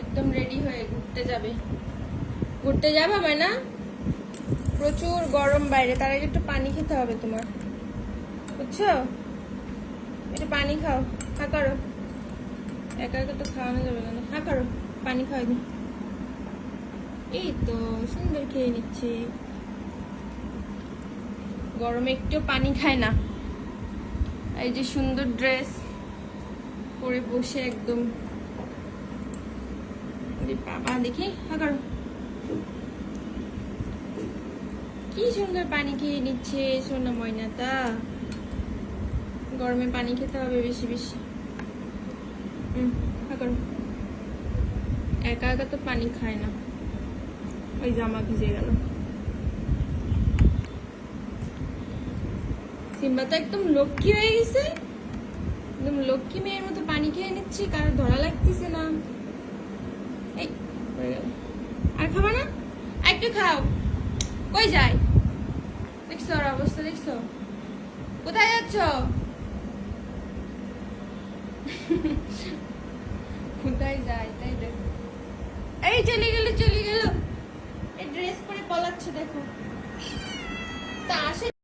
একদম রেডি হয়ে ঘুরতে যাবে। ঘুরতে যাবে না? প্রচুর গরম বাইরে, তার আগে একটু পানি খেতে হবে তোমার, বুঝছো? একটু পানি খাও। হা করো, একা একা তো খাওয়ানো যাবে না। হা করো, পানি খাওয়াই দিই। এই তো সুন্দর খেয়ে নিচ্ছি। গরমে একটু পানি খায় না। এই যে সুন্দর ড্রেস পরে বসে একদম, বাবা দেখি। হা করো, কি সুন্দর পানি খেয়ে নিচ্ছে সোনা ময়নাটা। গরমে পানি খেতে হবে বেশি বেশি। হা করো। একা একা তো পানি খায় না। ওই জামা ভিজে গেল। সিম্বা তো একদম লক্ষ্মী হয়ে গেছে, একদম লক্ষ্মী মেয়ের মতো পানি খেয়ে নিচ্ছি, কারো ধরা লাগতেছে না। এই হয়ে গেল। আর খাবা না? একটু খাও। কই যায় দেখছো ওর অবস্থা? দেখছো কোথায় যাচ্ছ? কোথায় যায় তাই দেখো। এই চলে গেল চলে গেল। এই ড্রেস পরে পলাচ্ছে দেখো। তা আসে